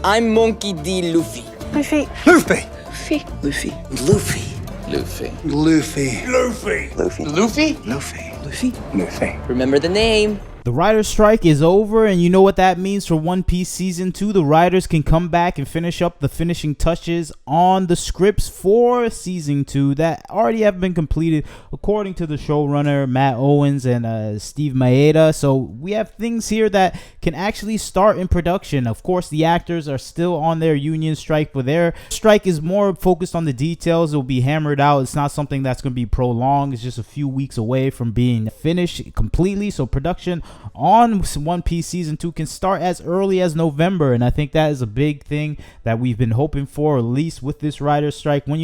I'm Monkey D. Luffy. Luffy. Luffy. Luffy. Luffy. Luffy. Luffy. Luffy. Luffy. Luffy. Luffy. Luffy. Luffy. Remember the name. The writer's strike is over, and you know what that means for One Piece Season 2. The writers can come back and finish up the finishing touches on the scripts for Season 2 that already have been completed, according to the showrunner, Matt Owens and Steve Maeda. So we have things here that can actually start in production. Of course, the actors are still on their union strike, but their strike is more focused on the details. It will be hammered out. It's not something that's going to be prolonged. It's just a few weeks away from being finished completely. So production on One Piece Season 2 can start as early as November, and I think that is a big thing that we've been hoping for, at least with this writer's strike. Once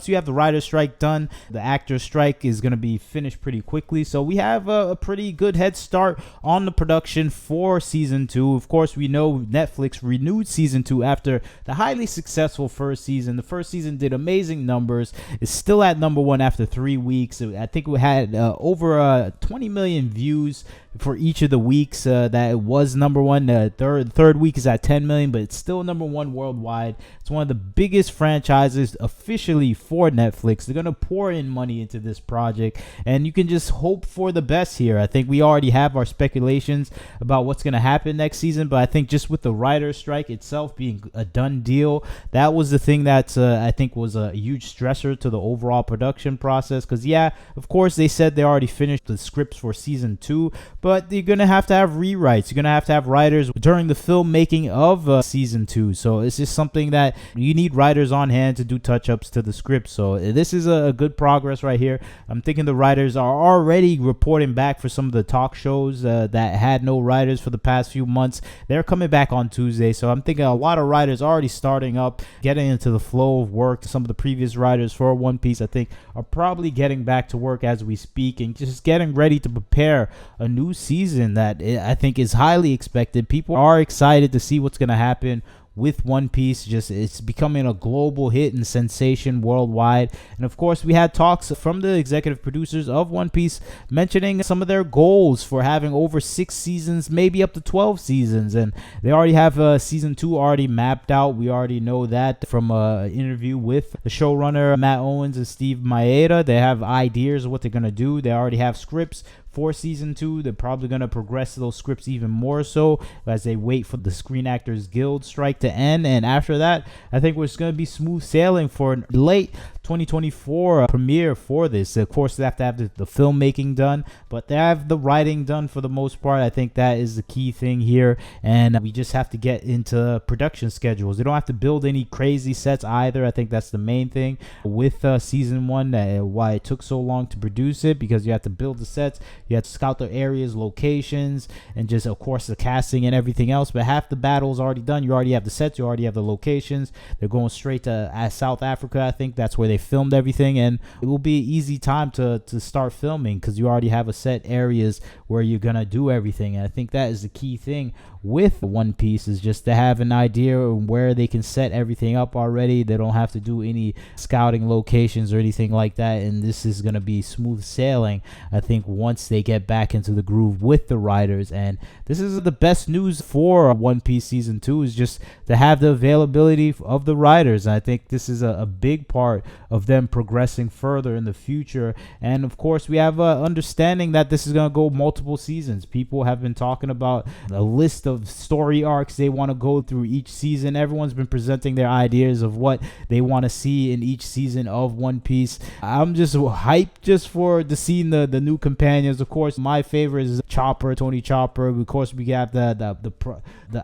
you have the writer's strike done, the actor's strike is going to be finished pretty quickly. So we have a pretty good head start on the production for Season 2. Of course, we know Netflix renewed Season 2 after the highly successful first season. The first season did amazing numbers. It's still at number 1 after 3 weeks. I think we had over 20 million views for each of the weeks that it was number 1. The third week is at 10 million, but it's still number 1 worldwide. It's one of the biggest franchises officially for Netflix. They're going to pour in money into this project, and you can just hope for the best here. I think we already have our speculations about what's going to happen next season, but I think just with the writer's strike itself being a done deal, that was the thing that I think was a huge stressor to the overall production process. Because, yeah, of course, they said they already finished the scripts for Season 2, but you're going to have rewrites. You're going to have writers during the filmmaking of Season 2. So it's just something that you need writers on hand to do touch-ups to the script. So this is a good progress right here. I'm thinking the writers are already reporting back for some of the talk shows that had no writers for the past few months. They're coming back on Tuesday. So I'm thinking a lot of writers already starting up, getting into the flow of work. Some of the previous writers for One Piece, I think, are probably getting back to work as we speak and just getting ready to prepare a new season that I think is highly expected. People are excited to see what's going to happen with One Piece. Just it's becoming a global hit and sensation worldwide. And of course, we had talks from the executive producers of One Piece mentioning some of their goals for having over 6 seasons, maybe up to 12 seasons. And they already have Season 2 already mapped out. We already know that from an interview with the showrunner Matt Owens and Steve Maeda. They have ideas of what they're going to do. They already have scripts for Season 2. They're probably going to progress those scripts even more so as they wait for the Screen Actors Guild strike to end. And after that, I think it's going to be smooth sailing for late 2024 premiere for this. Of course, they have to have the filmmaking done, but they have the writing done for the most part. I think that is the key thing here, and we just have to get into production schedules. They don't have to build any crazy sets either. I think that's the main thing with Season 1, why it took so long to produce it, because you have to build the sets, you have to scout the areas, locations, and just, of course, the casting and everything else. But half the battle is already done. You already have the sets, you already have the locations. They're going straight to South Africa. I think that's where they filmed everything, and it will be an easy time to start filming because you already have a set areas where you're gonna do everything. And I think that is the key thing with One Piece, is just to have an idea of where they can set everything up already. They don't have to do any scouting locations or anything like that, and this is gonna be smooth sailing, I think, once they get back into the groove with the writers. And this is the best news for One Piece Season 2, is just to have the availability of the writers. And I think this is a big part of them progressing further in the future. And of course, we have understanding that this is going to go multiple seasons. People have been talking about a list of story arcs they want to go through each season. Everyone's been presenting their ideas of what they want to see in each season of One Piece. I'm just hyped just for seeing the new companions. Of course, my favorite is Chopper, Tony Chopper. Of course, we got the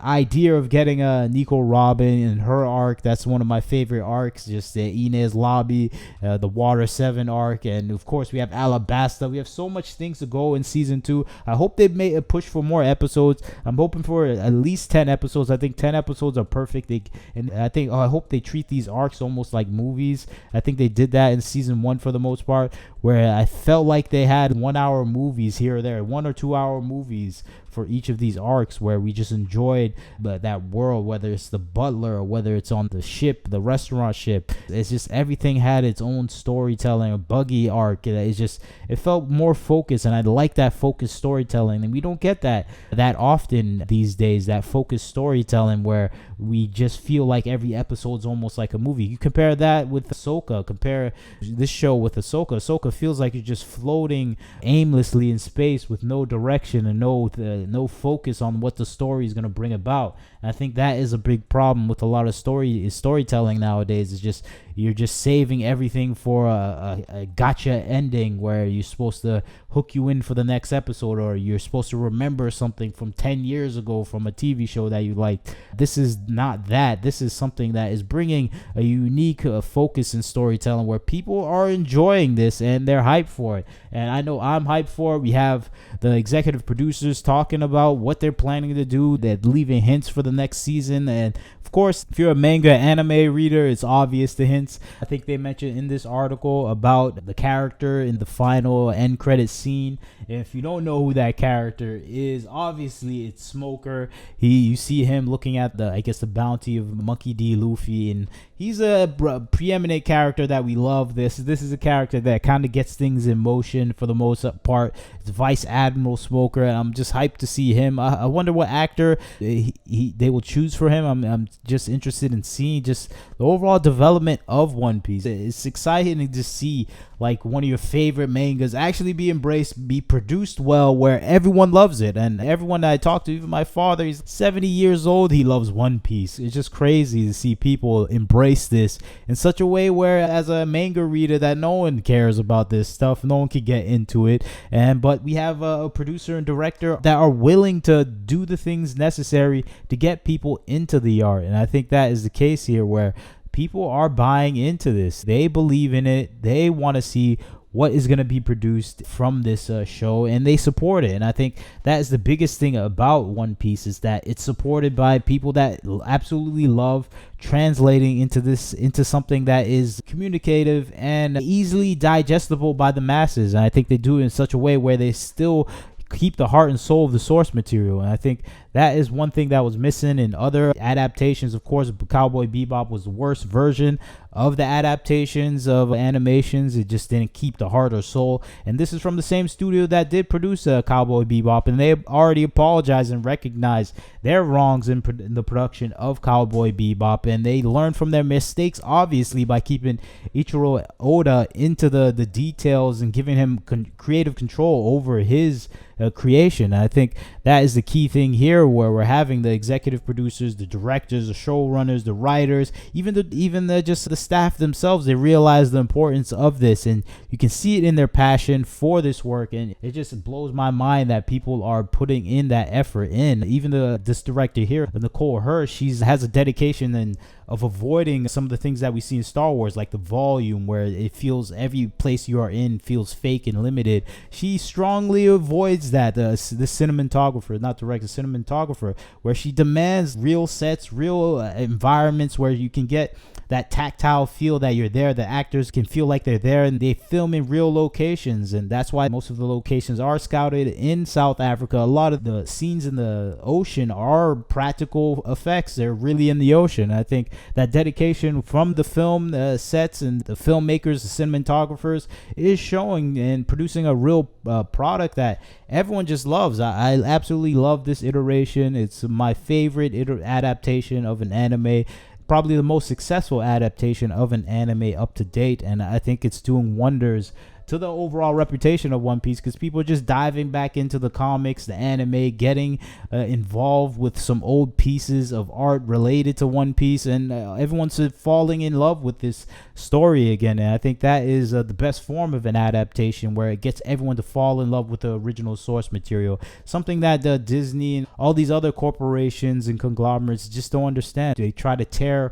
idea of getting Nico Robin and her arc. That's one of my favorite arcs. Just the Inez Lobby, the Water 7 arc, and of course we have Alabasta. We have so much things to go in Season 2. I hope they make a push for more episodes. I'm hoping for at least 10 episodes. I think 10 episodes are perfect. I hope they treat these arcs almost like movies. I think they did that in Season 1 for the most part, where I felt like they had 1 hour movies here or there, 1 or 2 hour movies for each of these arcs where we just enjoyed that world, whether it's the butler or whether it's on the ship, the restaurant ship. It's just everything had its own storytelling. A buggy arc, it felt more focused, and I like that focused storytelling, and we don't get that often these days, that focused storytelling where we just feel like every episode's almost like a movie. You compare that with Ahsoka, compare this show with Ahsoka feels like you're just floating aimlessly in space with no direction and no focus on what the story is going to bring about. And I think that is a big problem with a lot of storytelling nowadays. Is just you're just saving everything for a gotcha ending where you're supposed to hook you in for the next episode, or you're supposed to remember something from 10 years ago from a TV show that you liked. This is not that. This is something that is bringing a unique focus in storytelling where people are enjoying this and they're hyped for it. And I know I'm hyped for it. We have the executive producers talking about what they're planning to do. They're leaving hints for the next season. And of course, if you're a manga anime reader, it's obvious the hints. I think they mentioned in this article about the character in the final end credit scene. If you don't know who that character is, obviously it's Smoker. You see him looking at the bounty of Monkey D. Luffy, and he's a preeminent character that we love. This is a character that kind of gets things in motion for the most part. It's Vice Admiral Smoker, and I'm just hyped to see him. I wonder what actor they will choose for him. I'm just interested in seeing just the overall development of One Piece. It's exciting to see like one of your favorite mangas actually be embraced, be produced well, where everyone loves it. And everyone that I talk to, even my father, he's 70 years old, he loves One Piece. It's just crazy to see people embrace this in such a way where, as a manga reader, that no one cares about this stuff, no one can get into it. But we have a producer and director that are willing to do the things necessary to get people into the art. And I think that is the case here, where people are buying into this. They believe in it. They want to see what is going to be produced from this show, and they support it. And I think that is the biggest thing about One Piece, is that it's supported by people that absolutely love translating into something that is communicative and easily digestible by the masses. And I think they do it in such a way where they still keep the heart and soul of the source material. And I think that is one thing that was missing in other adaptations. Of course, Cowboy Bebop was the worst version of the adaptations of animations. It just didn't keep the heart or soul. And this is from the same studio that did produce Cowboy Bebop, and they already apologized and recognized their wrongs in the production of Cowboy Bebop, and they learned from their mistakes, obviously, by keeping Ichiro Oda into the details and giving him creative control over his creation. And I think that is the key thing here, where we're having the executive producers, the directors, the showrunners, the writers, even the staff themselves. They realize the importance of this, and you can see it in their passion for this work. And it just blows my mind that people are putting in that effort in. Even this director here, Nicole Hirsch, she has a dedication of avoiding some of the things that we see in Star Wars, like the volume, where it feels every place you are in feels fake and limited. She strongly avoids that. The cinematographer, not director, cinematographer, where she demands real sets, real environments where you can get that tactile feel that you're there. The actors can feel like they're there, and they film in real locations. And that's why most of the locations are scouted in South Africa. A lot of the scenes in the ocean are practical effects. They're really in the ocean. I think that dedication from the film sets and the filmmakers, the cinematographers, is showing and producing a real product that everyone just loves. I absolutely love this iteration. It's my favorite adaptation of an anime, probably the most successful adaptation of an anime up to date, and I think it's doing wonders to the overall reputation of One Piece, because people are just diving back into the comics, the anime, getting involved with some old pieces of art related to One Piece, and everyone's falling in love with this story again. And I think that is the best form of an adaptation, where it gets everyone to fall in love with the original source material, something that Disney and all these other corporations and conglomerates just don't understand. They try to tear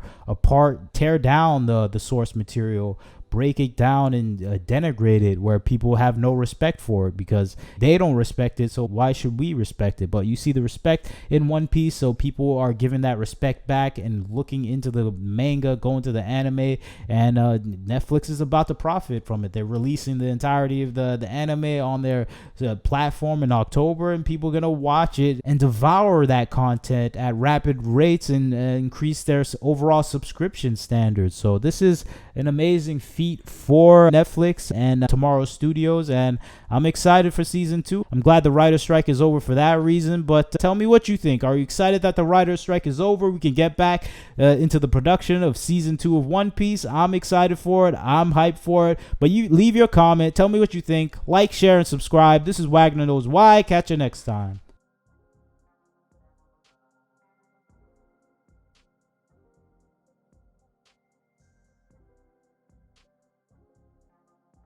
down the source material, break it down and denigrate it, where people have no respect for it because they don't respect it. So why should we respect it? But you see the respect in One Piece, so people are giving that respect back and looking into the manga, going to the anime, and Netflix is about to profit from it. They're releasing the entirety of the anime on their platform in October, and people are gonna watch it and devour that content at rapid rates and increase their overall subscription standards. So this is an amazing feat for Netflix and Tomorrow Studios, and I'm excited for season 2. I'm glad the writer's strike is over for that reason, but tell me what you think. Are you excited that the writer's strike is over? We can get back into the production of season 2 of One Piece. I'm excited for it. I'm hyped for it. But you leave your comment. Tell me what you think. Like, share, and subscribe. This is Wagner Knows Why. Catch you next time.